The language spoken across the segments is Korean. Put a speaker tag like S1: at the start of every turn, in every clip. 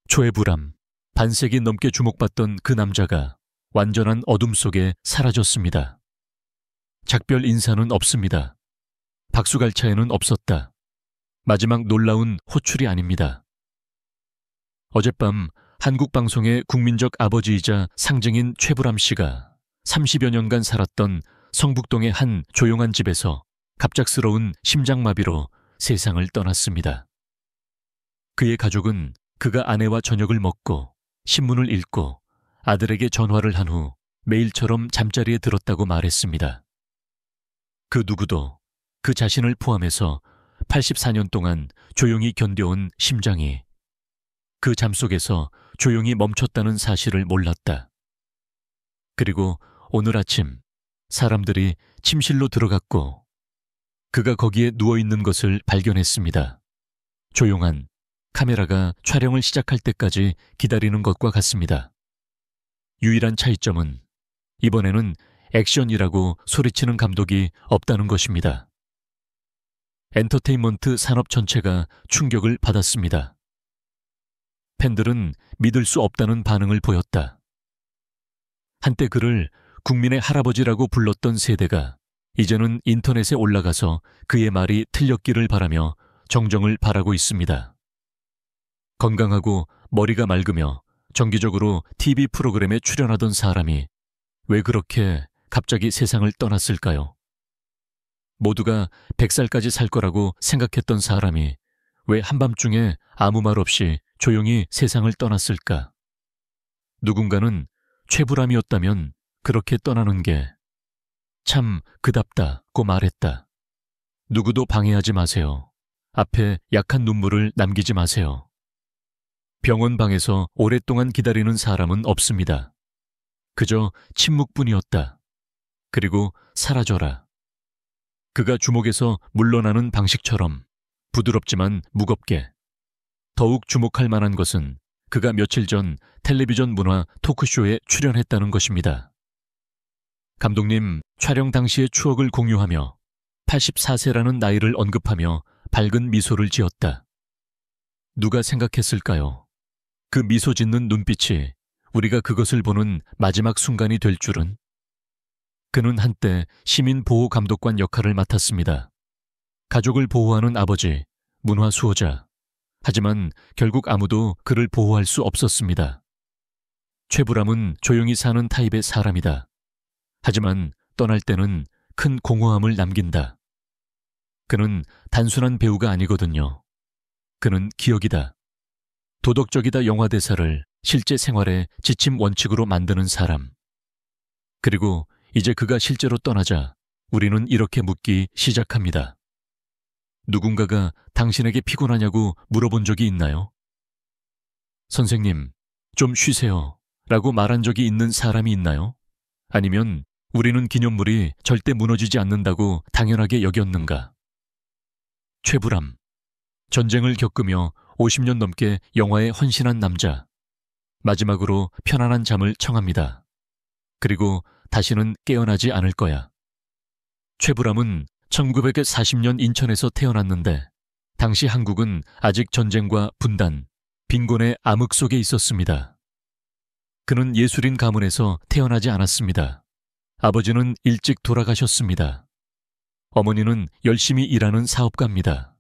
S1: 최불암, 반세기 넘게 주목받던 그 남자가 완전한 어둠 속에 사라졌습니다. 작별 인사는 없습니다. 박수갈차에는 없었다. 마지막 놀라운 호출이 아닙니다. 어젯밤 한국 방송의 국민적 아버지이자 상징인 최불암 씨가 30여 년간 살았던 성북동의 한 조용한 집에서 갑작스러운 심장마비로 세상을 떠났습니다. 그의 가족은 그가 아내와 저녁을 먹고 신문을 읽고 아들에게 전화를 한 후 매일처럼 잠자리에 들었다고 말했습니다. 그 누구도 그 자신을 포함해서 84년 동안 조용히 견뎌온 심장이 그 잠 속에서 조용히 멈췄다는 사실을 몰랐다. 그리고 오늘 아침 사람들이 침실로 들어갔고 그가 거기에 누워있는 것을 발견했습니다. 조용한 카메라가 촬영을 시작할 때까지 기다리는 것과 같습니다. 유일한 차이점은 이번에는 액션이라고 소리치는 감독이 없다는 것입니다. 엔터테인먼트 산업 전체가 충격을 받았습니다. 팬들은 믿을 수 없다는 반응을 보였다. 한때 그를 국민의 할아버지라고 불렀던 세대가 이제는 인터넷에 올라가서 그의 말이 틀렸기를 바라며 정정을 바라고 있습니다. 건강하고 머리가 맑으며 정기적으로 TV 프로그램에 출연하던 사람이 왜 그렇게 갑자기 세상을 떠났을까요? 모두가 100살까지 살 거라고 생각했던 사람이 왜 한밤중에 아무 말 없이 조용히 세상을 떠났을까? 누군가는 최불암이었다면 그렇게 떠나는 게 참 그답다고 말했다. 누구도 방해하지 마세요. 앞에 약한 눈물을 남기지 마세요. 병원 방에서 오랫동안 기다리는 사람은 없습니다. 그저 침묵뿐이었다. 그리고 사라져라. 그가 주목에서 물러나는 방식처럼 부드럽지만 무겁게. 더욱 주목할 만한 것은 그가 며칠 전 텔레비전 문화 토크쇼에 출연했다는 것입니다. 감독님, 촬영 당시의 추억을 공유하며 84세라는 나이를 언급하며 밝은 미소를 지었다. 누가 생각했을까요? 그 미소 짓는 눈빛이 우리가 그것을 보는 마지막 순간이 될 줄은? 그는 한때 시민보호감독관 역할을 맡았습니다. 가족을 보호하는 아버지, 문화 수호자. 하지만 결국 아무도 그를 보호할 수 없었습니다. 최불암은 조용히 사는 타입의 사람이다. 하지만 떠날 때는 큰 공허함을 남긴다. 그는 단순한 배우가 아니거든요. 그는 기억이다. 도덕적이다 영화 대사를 실제 생활의 지침 원칙으로 만드는 사람. 그리고 이제 그가 실제로 떠나자 우리는 이렇게 묻기 시작합니다. 누군가가 당신에게 피곤하냐고 물어본 적이 있나요? 선생님, 좀 쉬세요 라고 말한 적이 있는 사람이 있나요? 아니면 우리는 기념물이 절대 무너지지 않는다고 당연하게 여겼는가? 최불암, 전쟁을 겪으며 50년 넘게 영화에 헌신한 남자. 마지막으로 편안한 잠을 청합니다. 그리고 다시는 깨어나지 않을 거야. 최불암은 1940년 인천에서 태어났는데 당시 한국은 아직 전쟁과 분단, 빈곤의 암흑 속에 있었습니다. 그는 예술인 가문에서 태어나지 않았습니다. 아버지는 일찍 돌아가셨습니다. 어머니는 열심히 일하는 사업가입니다.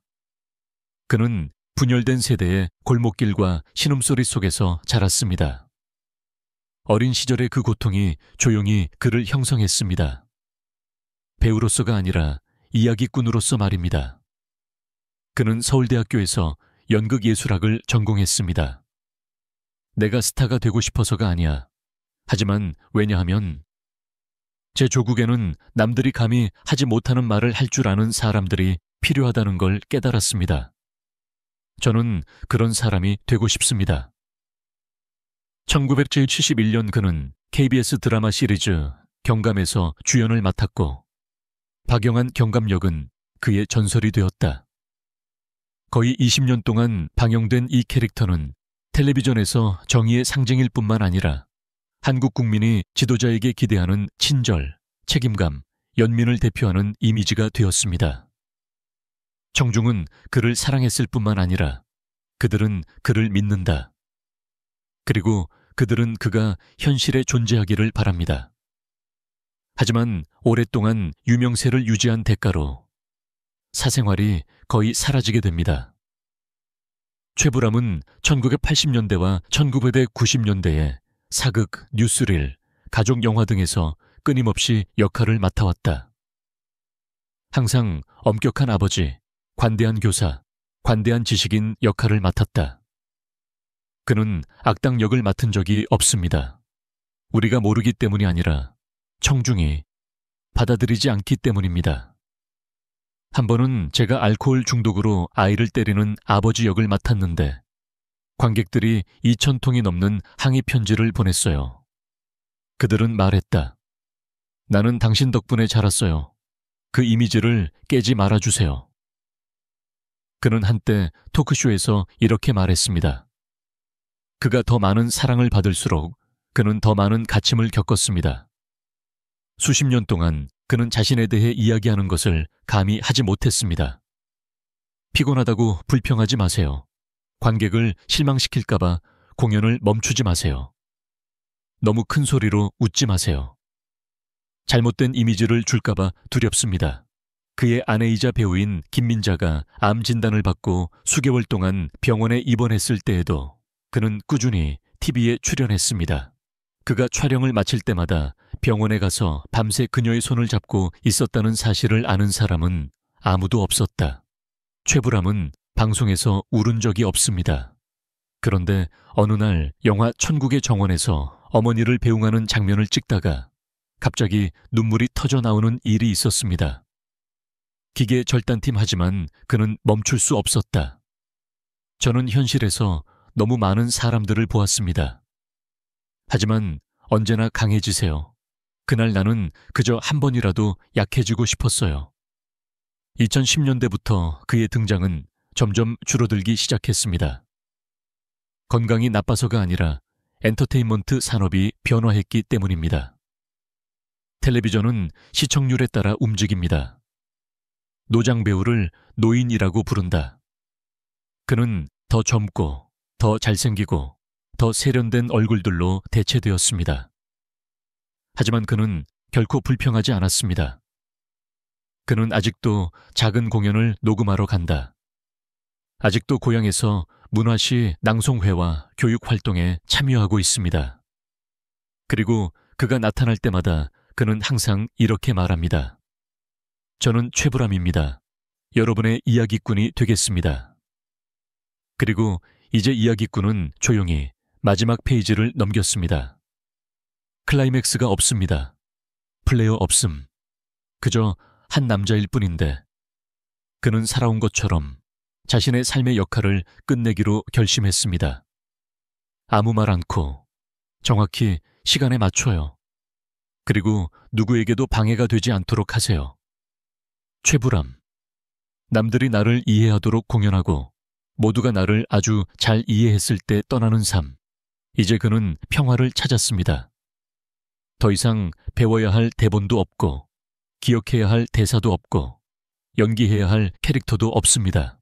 S1: 그는 분열된 세대의 골목길과 신음소리 속에서 자랐습니다. 어린 시절의 그 고통이 조용히 그를 형성했습니다. 배우로서가 아니라 이야기꾼으로서 말입니다. 그는 서울대학교에서 연극예술학을 전공했습니다. 내가 스타가 되고 싶어서가 아니야. 하지만 왜냐하면 제 조국에는 남들이 감히 하지 못하는 말을 할 줄 아는 사람들이 필요하다는 걸 깨달았습니다. 저는 그런 사람이 되고 싶습니다. 1971년 그는 KBS 드라마 시리즈 경감에서 주연을 맡았고 박영한 경감역은 그의 전설이 되었다. 거의 20년 동안 방영된 이 캐릭터는 텔레비전에서 정의의 상징일 뿐만 아니라 한국 국민이 지도자에게 기대하는 친절, 책임감, 연민을 대표하는 이미지가 되었습니다. 청중은 그를 사랑했을 뿐만 아니라 그들은 그를 믿는다. 그리고 그들은 그가 현실에 존재하기를 바랍니다. 하지만 오랫동안 유명세를 유지한 대가로 사생활이 거의 사라지게 됩니다. 최불암은 1980년대와 1990년대에 사극, 뉴스릴, 가족 영화 등에서 끊임없이 역할을 맡아왔다. 항상 엄격한 아버지, 관대한 교사, 관대한 지식인 역할을 맡았다. 그는 악당 역을 맡은 적이 없습니다. 우리가 모르기 때문이 아니라 청중이 받아들이지 않기 때문입니다. 한 번은 제가 알코올 중독으로 아이를 때리는 아버지 역을 맡았는데 관객들이 2,000통이 넘는 항의 편지를 보냈어요. 그들은 말했다. 나는 당신 덕분에 자랐어요. 그 이미지를 깨지 말아주세요. 그는 한때 토크쇼에서 이렇게 말했습니다. 그가 더 많은 사랑을 받을수록 그는 더 많은 갇힘을 겪었습니다. 수십 년 동안 그는 자신에 대해 이야기하는 것을 감히 하지 못했습니다. 피곤하다고 불평하지 마세요. 관객을 실망시킬까봐 공연을 멈추지 마세요. 너무 큰 소리로 웃지 마세요. 잘못된 이미지를 줄까봐 두렵습니다. 그의 아내이자 배우인 김민자가 암 진단을 받고 수개월 동안 병원에 입원했을 때에도 그는 꾸준히 TV에 출연했습니다. 그가 촬영을 마칠 때마다 병원에 가서 밤새 그녀의 손을 잡고 있었다는 사실을 아는 사람은 아무도 없었다. 최불암은 방송에서 울은 적이 없습니다. 그런데 어느 날 영화 천국의 정원에서 어머니를 배웅하는 장면을 찍다가 갑자기 눈물이 터져 나오는 일이 있었습니다. 기계 절단팀 하지만 그는 멈출 수 없었다. 저는 현실에서 너무 많은 사람들을 보았습니다. 하지만 언제나 강해지세요. 그날 나는 그저 한 번이라도 약해지고 싶었어요. 2010년대부터 그의 등장은 점점 줄어들기 시작했습니다. 건강이 나빠서가 아니라 엔터테인먼트 산업이 변화했기 때문입니다. 텔레비전은 시청률에 따라 움직입니다. 노장 배우를 노인이라고 부른다. 그는 더 젊고, 더 잘생기고, 더 세련된 얼굴들로 대체되었습니다. 하지만 그는 결코 불평하지 않았습니다. 그는 아직도 작은 공연을 녹음하러 간다. 아직도 고향에서 문화시 낭송회와 교육활동에 참여하고 있습니다. 그리고 그가 나타날 때마다 그는 항상 이렇게 말합니다. 저는 최불암입니다. 여러분의 이야기꾼이 되겠습니다. 그리고 이제 이야기꾼은 조용히 마지막 페이지를 넘겼습니다. 클라이맥스가 없습니다. 플레이어 없음. 그저 한 남자일 뿐인데 그는 살아온 것처럼 자신의 삶의 역할을 끝내기로 결심했습니다. 아무 말 않고 정확히 시간에 맞춰요. 그리고 누구에게도 방해가 되지 않도록 하세요. 최불암. 남들이 나를 이해하도록 공연하고 모두가 나를 아주 잘 이해했을 때 떠나는 삶. 이제 그는 평화를 찾았습니다. 더 이상 배워야 할 대본도 없고 기억해야 할 대사도 없고 연기해야 할 캐릭터도 없습니다.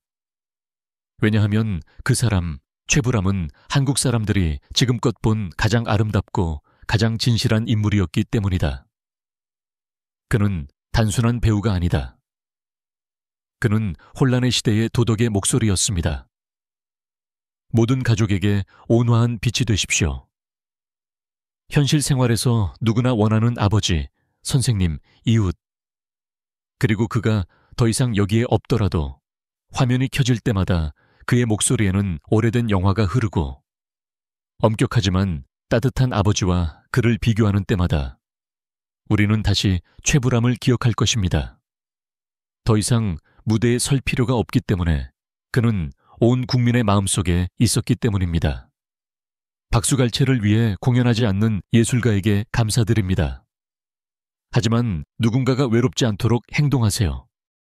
S1: 왜냐하면 그 사람 최불암은 한국 사람들이 지금껏 본 가장 아름답고 가장 진실한 인물이었기 때문이다. 그는 단순한 배우가 아니다. 그는 혼란의 시대의 도덕의 목소리였습니다. 모든 가족에게 온화한 빛이 되십시오. 현실 생활에서 누구나 원하는 아버지, 선생님, 이웃. 그리고 그가 더 이상 여기에 없더라도 화면이 켜질 때마다 그의 목소리에는 오래된 영화가 흐르고 엄격하지만 따뜻한 아버지와 그를 비교하는 때마다 우리는 다시 최불암을 기억할 것입니다. 더 이상 무대에 설 필요가 없기 때문에 그는 온 국민의 마음속에 있었기 때문입니다. 박수갈채를 위해 공연하지 않는 예술가에게 감사드립니다. 하지만 누군가가 외롭지 않도록 행동하세요.